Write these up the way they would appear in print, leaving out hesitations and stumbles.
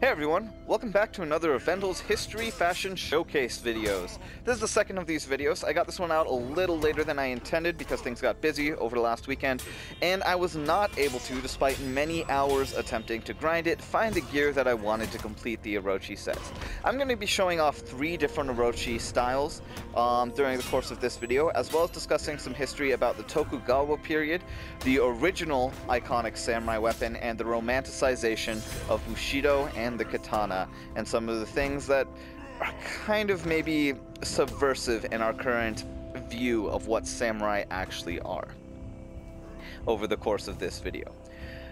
Hey everyone, welcome back to another of Vendal's History Fashion Showcase videos. This is the second of these videos. I got this one out a little later than I intended because things got busy over the last weekend, and I was not able to, despite many hours attempting to grind it, find the gear that I wanted to complete the Orochi sets. I'm going to be showing off 3 different Orochi styles during the course of this video, as well as discussing some history about the Tokugawa period, the original iconic samurai weapon, and the romanticization of Bushido and the Katana, and some of the things that are kind of maybe subversive in our current view of what samurai actually are over the course of this video.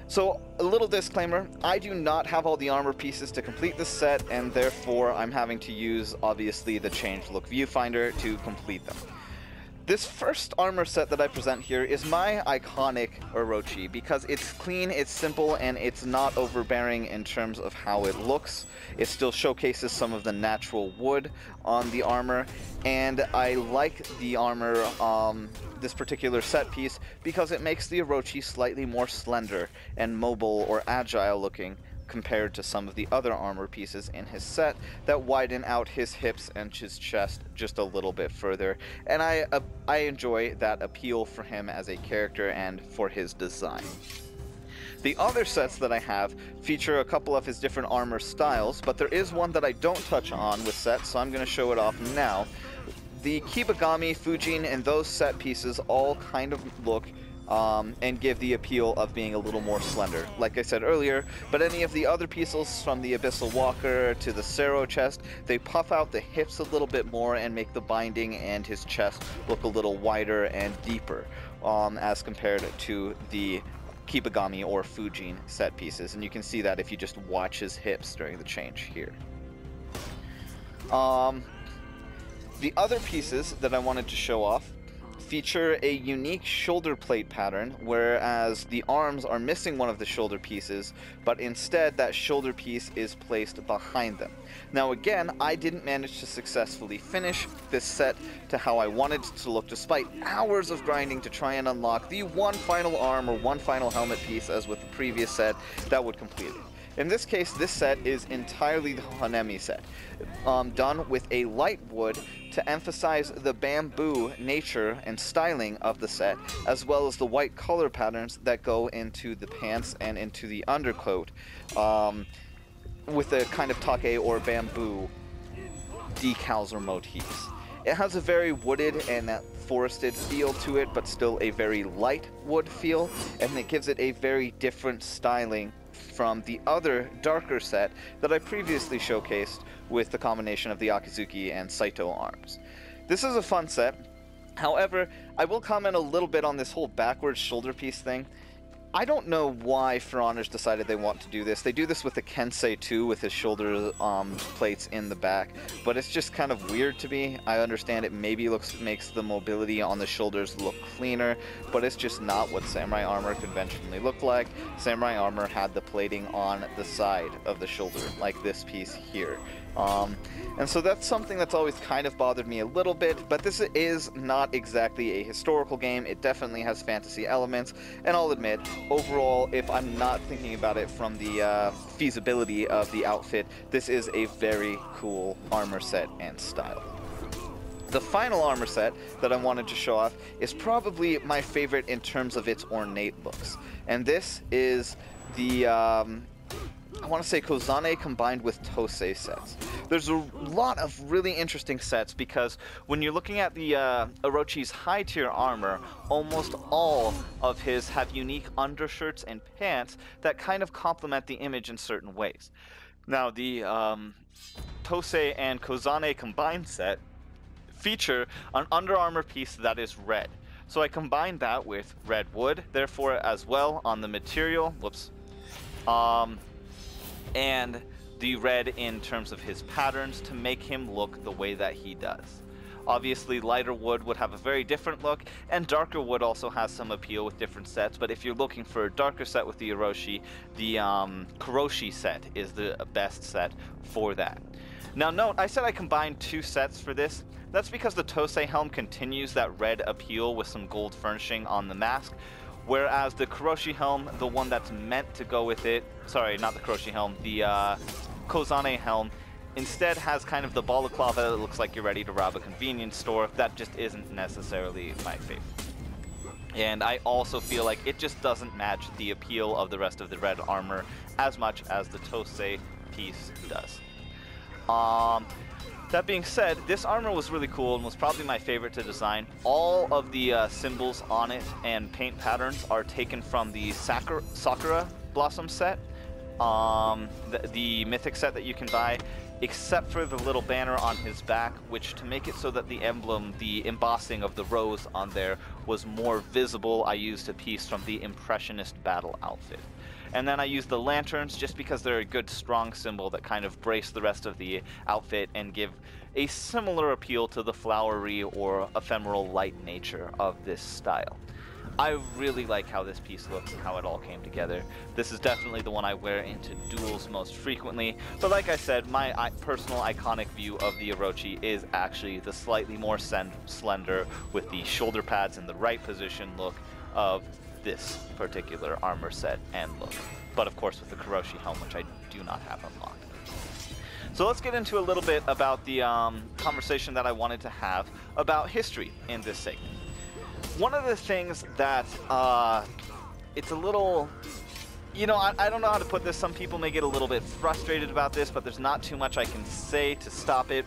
So, a little disclaimer, I do not have all the armor pieces to complete this set, and therefore I'm having to use, obviously, the Change Look Viewfinder to complete them. This first armor set that I present here is my iconic Orochi because it's clean, it's simple, and it's not overbearing in terms of how it looks. It still showcases some of the natural wood on the armor, and I like the armor, this particular set piece, because it makes the Orochi slightly more slender and mobile or agile looking compared to some of the other armor pieces in his set that widen out his hips and his chest just a little bit further, and I enjoy that appeal for him as a character and for his design. The other sets that I have feature a couple of his different armor styles, but there is one that I don't touch on with sets, so I'm going to show it off now. The Kibagami, Fujin, and those set pieces all kind of look and give the appeal of being a little more slender, like I said earlier, but any of the other pieces, from the Abyssal Walker to the Sero chest, they puff out the hips a little bit more and make the binding and his chest look a little wider and deeper as compared to the Kibagami or Fujin set pieces, and you can see that if you just watch his hips during the change here. The other pieces that I wanted to show off feature a unique shoulder plate pattern, whereas the arms are missing one of the shoulder pieces, but instead that shoulder piece is placed behind them. Now again, I didn't manage to successfully finish this set to how I wanted it to look, despite hours of grinding to try and unlock the one final arm or one final helmet piece, as with the previous set, that would complete it. In this case, this set is entirely the Hanemi set, done with a light wood to emphasize the bamboo nature and styling of the set, as well as the white color patterns that go into the pants and into the undercoat, with a kind of take or bamboo decals or motifs. It has a very wooded and forested feel to it, but still a very light wood feel, and it gives it a very different styling from the other darker set that I previously showcased with the combination of the Akizuki and Saito arms. This is a fun set. However, I will comment a little bit on this whole backwards shoulder piece thing. I don't know why For Honors decided they want to do this. They do this with the Kensei too, with his shoulder plates in the back, but it's just kind of weird to me. I understand it maybe makes the mobility on the shoulders look cleaner, but it's just not what samurai armor conventionally looked like. Samurai armor had the plating on the side of the shoulder, like this piece here. And so that's something that's always kind of bothered me a little bit, but this is not exactly a historical game. It definitely has fantasy elements, and I'll admit, overall, if I'm not thinking about it from the feasibility of the outfit, this is a very cool armor set and style. The final armor set that I wanted to show off is probably my favorite in terms of its ornate looks, and this is the I want to say Kozane combined with Tosei sets. There's a lot of really interesting sets because when you're looking at the Orochi's high tier armor, almost all of his have unique undershirts and pants that kind of complement the image in certain ways. Now the Tosei and Kozane combined set feature an under armor piece that is red. So I combined that with red wood, therefore as well on the material, and the red in terms of his patterns to make him look the way that he does. Obviously, lighter wood would have a very different look, and darker wood also has some appeal with different sets, but if you're looking for a darker set with the Orochi, the Kuroshi set is the best set for that. Now note, I said I combined 2 sets for this. That's because the Tosei helm continues that red appeal with some gold furnishing on the mask, whereas the Kuroshi helm, the one that's meant to go with it, sorry, not the Kuroshi helm, the Kozane helm instead has kind of the balaclava that looks like you're ready to rob a convenience store. That just isn't necessarily my favorite. And I also feel like it just doesn't match the appeal of the rest of the red armor as much as the Tosei piece does. That being said, this armor was really cool and was probably my favorite to design. All of the symbols on it and paint patterns are taken from the Sakura Blossom set, the mythic set that you can buy, except for the little banner on his back, which, to make it so that the emblem, the embossing of the rose on there was more visible, I used a piece from the Impressionist battle outfit. And then I used the lanterns just because they're a good strong symbol that kind of brace the rest of the outfit and give a similar appeal to the flowery or ephemeral light nature of this style. I really like how this piece looks and how it all came together. This is definitely the one I wear into duels most frequently, but like I said, my personal iconic view of the Orochi is actually the slightly more slender with the shoulder pads in the right position look of this particular armor set and look, but of course with the Kuroshi helm, which I do not have unlocked. So let's get into a little bit about the conversation that I wanted to have about history in this segment. One of the things that it's a little, you know, I don't know how to put this. Some people may get a little bit frustrated about this, but there's not too much I can say to stop it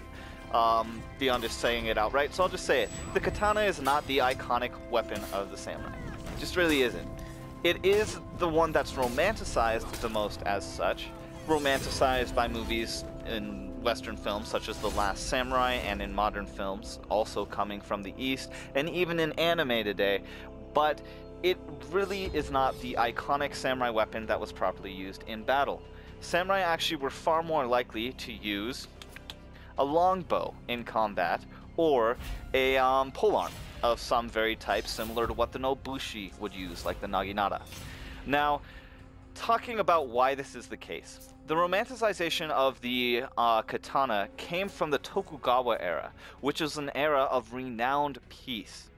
beyond just saying it outright, so I'll just say it. The katana is not the iconic weapon of the samurai. It just really isn't. It is the one that's romanticized the most as such, romanticized by movies in Western films such as The Last Samurai and in modern films also coming from the East and even in anime today, but it really is not the iconic samurai weapon that was properly used in battle. Samurai actually were far more likely to use a longbow in combat or a polearm of some very type similar to what the Nobushi would use, like the naginata. Now, talking about why this is the case, the romanticization of the katana came from the Tokugawa era, which is an era of renowned peace.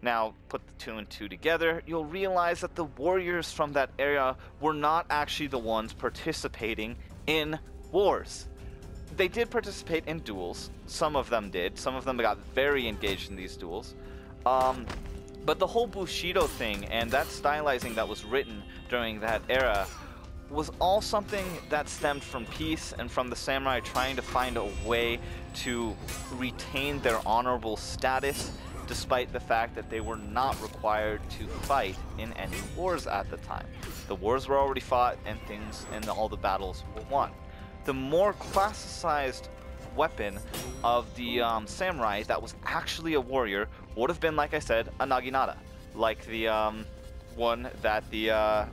Now, put the two and two together, you'll realize that the warriors from that era were not actually the ones participating in wars. They did participate in duels, some of them did, some of them got very engaged in these duels, but the whole Bushido thing and that stylizing that was written during that era was all something that stemmed from peace and from the samurai trying to find a way to retain their honorable status despite the fact that they were not required to fight in any wars at the time. The wars were already fought and things and all the battles were won. The more classicized weapon of the samurai that was actually a warrior would have been, like I said, a naginata, like the one that the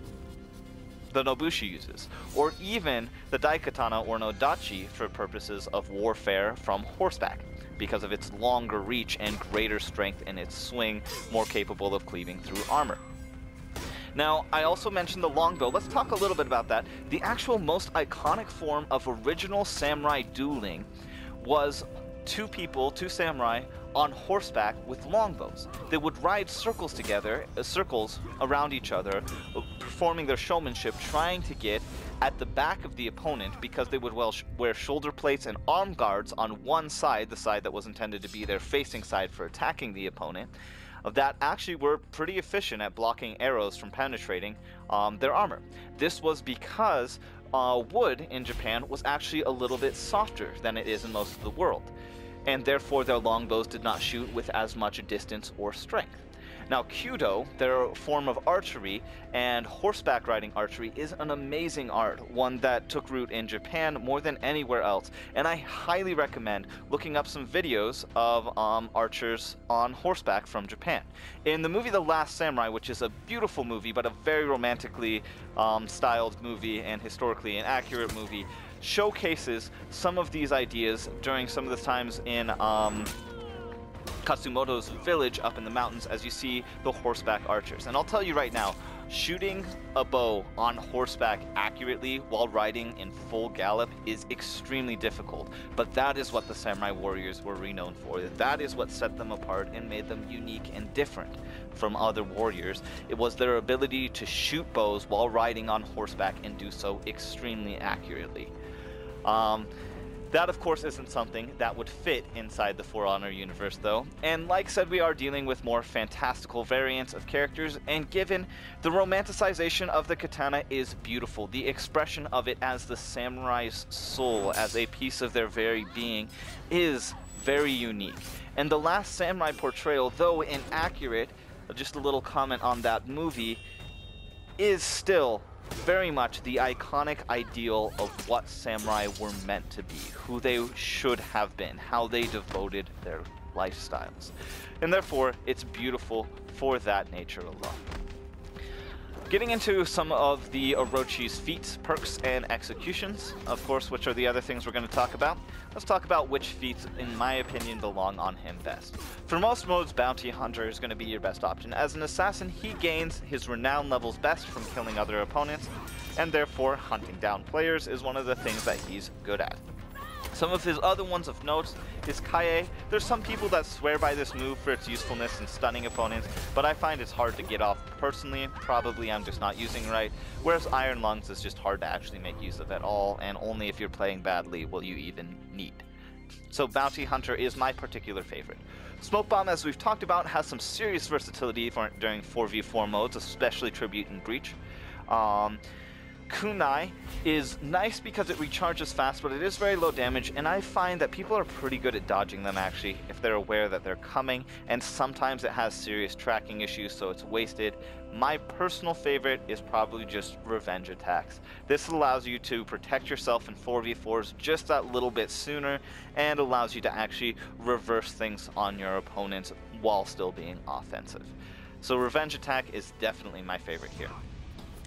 Nobushi uses, or even the daikatana or nodachi for purposes of warfare from horseback, because of its longer reach and greater strength in its swing, more capable of cleaving through armor. Now, I also mentioned the longbow. Let's talk a little bit about that. The actual most iconic form of original samurai dueling was two samurai, on horseback with longbows. They would ride circles together, circles around each other, performing their showmanship, trying to get at the back of the opponent because they would wear shoulder plates and arm guards on one side, the side that was intended to be their facing side for attacking the opponent, that actually were pretty efficient at blocking arrows from penetrating their armor. This was because wood in Japan was actually a little bit softer than it is in most of the world, and therefore their longbows did not shoot with as much distance or strength. Now, Kyudo, their form of archery, and horseback riding archery is an amazing art, one that took root in Japan more than anywhere else, and I highly recommend looking up some videos of archers on horseback from Japan. In the movie The Last Samurai, which is a beautiful movie, but a very romantically styled movie and historically inaccurate movie, showcases some of these ideas during some of the times in Katsumoto's village up in the mountains as you see the horseback archers. And I'll tell you right now, shooting a bow on horseback accurately while riding in full gallop is extremely difficult, but that is what the samurai warriors were renowned for. That is what set them apart and made them unique and different from other warriors. It was their ability to shoot bows while riding on horseback and do so extremely accurately. That, of course, isn't something that would fit inside the For Honor universe, though. And like said, we are dealing with more fantastical variants of characters, and given the romanticization of the katana is beautiful, the expression of it as the samurai's soul, as a piece of their very being, is very unique. And the Last Samurai portrayal, though inaccurate, just a little comment on that movie, is still very much the iconic ideal of what samurai were meant to be, who they should have been, how they devoted their lifestyles. And therefore, it's beautiful for that nature alone. Getting into some of the Orochi's feats, perks, and executions, of course, which are the other things we're going to talk about. Let's talk about which feats, in my opinion, belong on him best. For most modes, Bounty Hunter is going to be your best option. As an assassin, he gains his renown levels best from killing other opponents, and therefore hunting down players is one of the things that he's good at. Some of his other ones of note is Kaie. There's some people that swear by this move for its usefulness in stunning opponents, but I find it's hard to get off personally. Probably I'm just not using it right. Whereas Iron Lungs is just hard to actually make use of at all, and only if you're playing badly will you even need. So Bounty Hunter is my particular favorite. Smoke Bomb, as we've talked about, has some serious versatility during 4v4 modes, especially Tribute and Breach. Kunai is nice because it recharges fast, but it is very low damage, and I find that people are pretty good at dodging them actually if they're aware that they're coming, and sometimes it has serious tracking issues, so it's wasted. My personal favorite is probably just Revenge Attacks. This allows you to protect yourself in 4v4s just that little bit sooner, and allows you to actually reverse things on your opponents while still being offensive. So Revenge Attack is definitely my favorite here.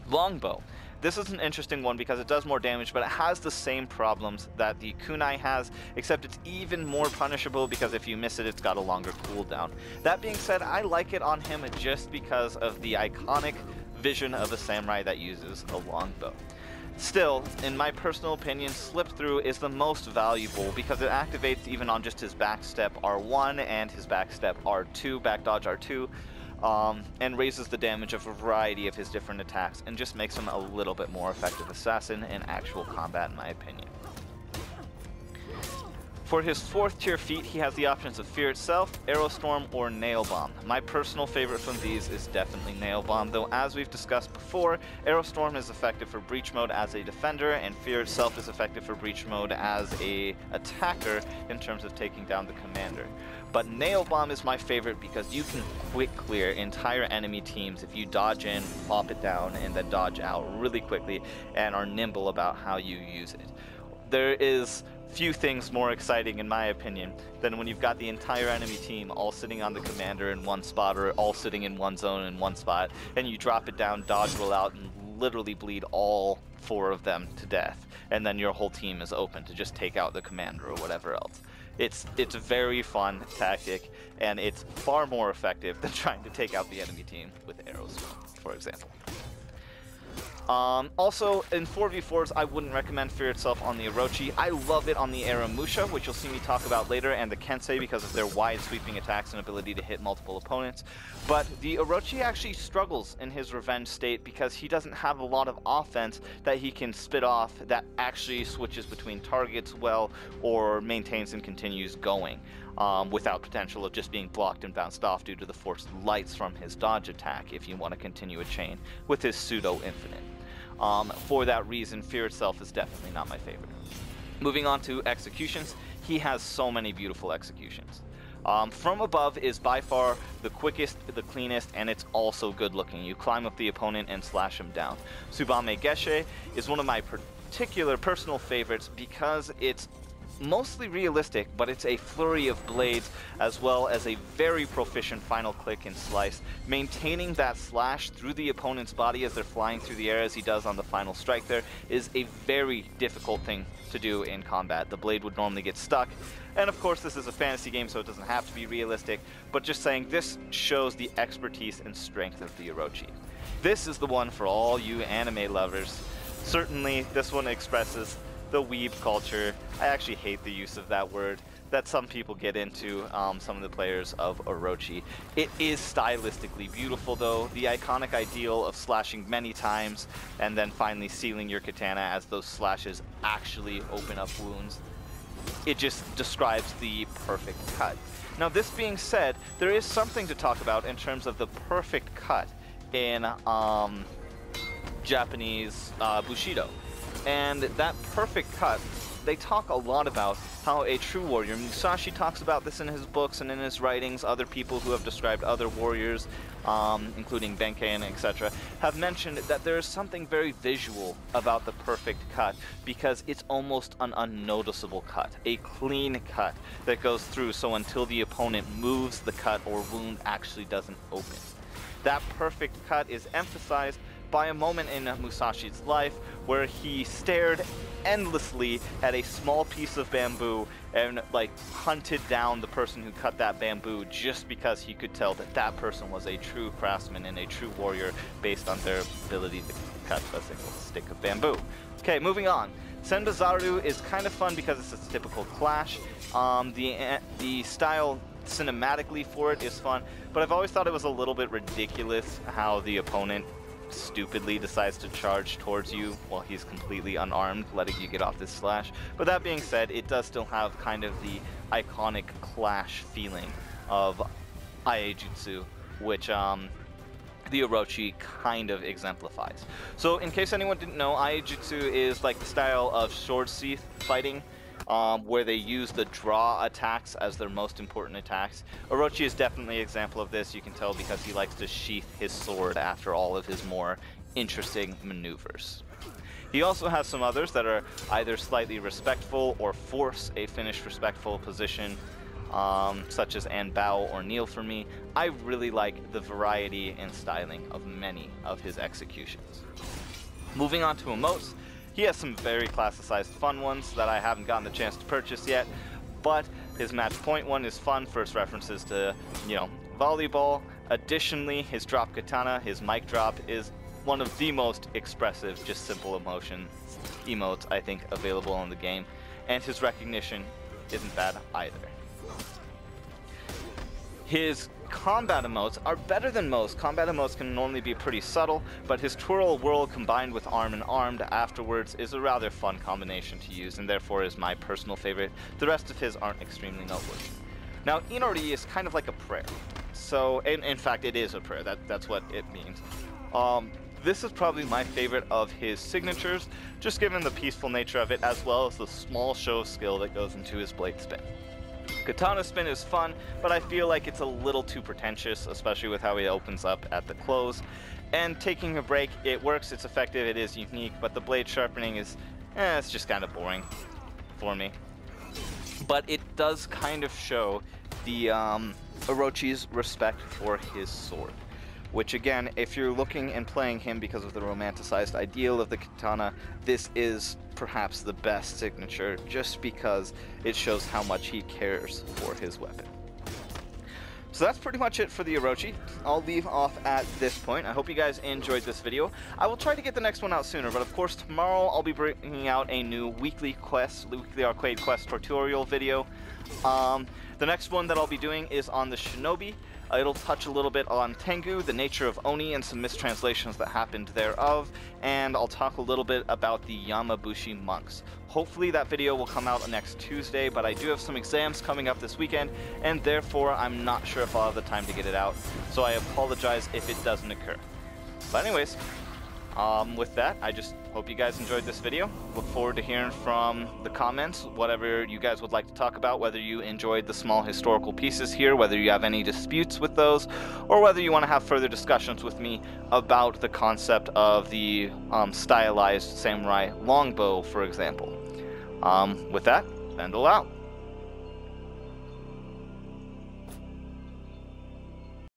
Longbow. This is an interesting one because it does more damage, but it has the same problems that the kunai has, except it's even more punishable because if you miss it, it's got a longer cooldown. That being said, I like it on him just because of the iconic vision of a samurai that uses a longbow. Still, in my personal opinion, Slip Through is the most valuable because it activates even on just his backstep R1 and his backstep R2, back dodge R2, and raises the damage of a variety of his different attacks and just makes him a little bit more effective assassin in actual combat, in my opinion. For his 4th tier feat, he has the options of Fear Itself, Arrow Storm, or Nail Bomb. My personal favorite from these is definitely Nail Bomb, though as we've discussed before, Arrow Storm is effective for Breach mode as a defender, and Fear Itself is effective for Breach mode as a attacker in terms of taking down the commander. But Nail Bomb is my favorite because you can quick clear entire enemy teams if you dodge in, pop it down, and then dodge out really quickly and are nimble about how you use it. There is few things more exciting, in my opinion, than when you've got the entire enemy team all sitting on the commander in one spot or all sitting in one zone in one spot, and you drop it down, dodge roll out, and literally bleed all 4 of them to death, and then your whole team is open to just take out the commander or whatever else. It's a very fun tactic, and it's far more effective than trying to take out the enemy team with arrows, for example. Also, in 4v4s, I wouldn't recommend Fear Itself on the Orochi. I love it on the Aramusha, which you'll see me talk about later, and the Kensei because of their wide sweeping attacks and ability to hit multiple opponents. But the Orochi actually struggles in his revenge state because he doesn't have a lot of offense that he can spit off that actually switches between targets well or maintains and continues going. Without potential of just being blocked and bounced off due to the forced lights from his dodge attack if you want to continue a chain with his pseudo infinite. For that reason, Fear Itself is definitely not my favorite. Moving on to executions, he has so many beautiful executions. From Above is by far the quickest, the cleanest, and it's also good looking. You climb up the opponent and slash him down. Tsubame Geshe is one of my particular personal favorites because it's mostly realistic, but it's a flurry of blades as well as a very proficient final click and slice. Maintaining that slash through the opponent's body as they're flying through the air as he does on the final strike there is a very difficult thing to do in combat. The blade would normally get stuck, and of course this is a fantasy game so it doesn't have to be realistic, but just saying this shows the expertise and strength of the Orochi. This is the one for all you anime lovers. Certainly this one expresses the weeb culture. I actually hate the use of that word. that some people get into, some of the players of Orochi. It is stylistically beautiful though. The iconic ideal of slashing many times and then finally sealing your katana as those slashes actually open up wounds. It just describes the perfect cut. Now this being said, there is something to talk about in terms of the perfect cut in Japanese Bushido. And that perfect cut, they talk a lot about how a true warrior, Musashi talks about this in his books and in his writings, other people who have described other warriors, including Benkei and etc., have mentioned that there is something very visual about the perfect cut because it's almost an unnoticeable cut, a clean cut that goes through, so until the opponent moves, the cut or wound actually doesn't open. That perfect cut is emphasized by a moment in Musashi's life where he stared endlessly at a small piece of bamboo and like hunted down the person who cut that bamboo just because he could tell that that person was a true craftsman and a true warrior based on their ability to cut a single stick of bamboo. Okay, moving on. Senbazaru is kind of fun because it's a typical clash. The style cinematically for it is fun, but I've always thought it was a little bit ridiculous how the opponent stupidly decides to charge towards you while he's completely unarmed, letting you get off this slash. But that being said, it does still have kind of the iconic clash feeling of Aiejutsu, which the Orochi kind of exemplifies. So in case anyone didn't know, Aiejutsu is like the style of sword sheath fighting, where they use the draw attacks as their most important attacks. Orochi is definitely an example of this. You can tell because he likes to sheath his sword after all of his more interesting maneuvers. He also has some others that are either slightly respectful or force a finished respectful position, such as Anbao or kneel for me. I really like the variety and styling of many of his executions. Moving on to emotes. He has some very classicized fun ones that I haven't gotten the chance to purchase yet, but his match point one is fun for its references to, you know, volleyball. Additionally, his drop katana, his mic drop, is one of the most expressive, just simple emotion emotes I think available in the game, and his recognition isn't bad either. His combat emotes are better than most. Combat emotes can normally be pretty subtle, but his twirl whirl combined with arm and armed afterwards is a rather fun combination to use, and therefore is my personal favorite. The rest of his aren't extremely noteworthy. Now, Inori is kind of like a prayer. So, in fact, it is a prayer. That's what it means. This is probably my favorite of his signatures, just given the peaceful nature of it, as well as the small show of skill that goes into his blade spin. Katana spin is fun, but I feel like it's a little too pretentious, especially with how he opens up at the close. And taking a break, it works, it's effective, it is unique, but the blade sharpening is, it's just kind of boring for me. But it does kind of show the Orochi's respect for his sword. Which again, if you're looking and playing him because of the romanticized ideal of the katana, this is perhaps the best signature just because it shows how much he cares for his weapon. So that's pretty much it for the Orochi. I'll leave off at this point. I hope you guys enjoyed this video. I will try to get the next one out sooner, but of course tomorrow I'll be bringing out a new weekly arcade quest tutorial video. The next one that I'll be doing is on the Shinobi. It'll touch a little bit on Tengu, the nature of Oni, and some mistranslations that happened thereof, and I'll talk a little bit about the Yamabushi monks. Hopefully that video will come out next Tuesday, but I do have some exams coming up this weekend, and therefore I'm not sure if I'll have the time to get it out, so I apologize if it doesn't occur. But anyways, with that, I just hope you guys enjoyed this video. Look forward to hearing from the comments, whatever you guys would like to talk about, whether you enjoyed the small historical pieces here, whether you have any disputes with those, or whether you want to have further discussions with me about the concept of the stylized samurai longbow, for example. With that, Vendel out.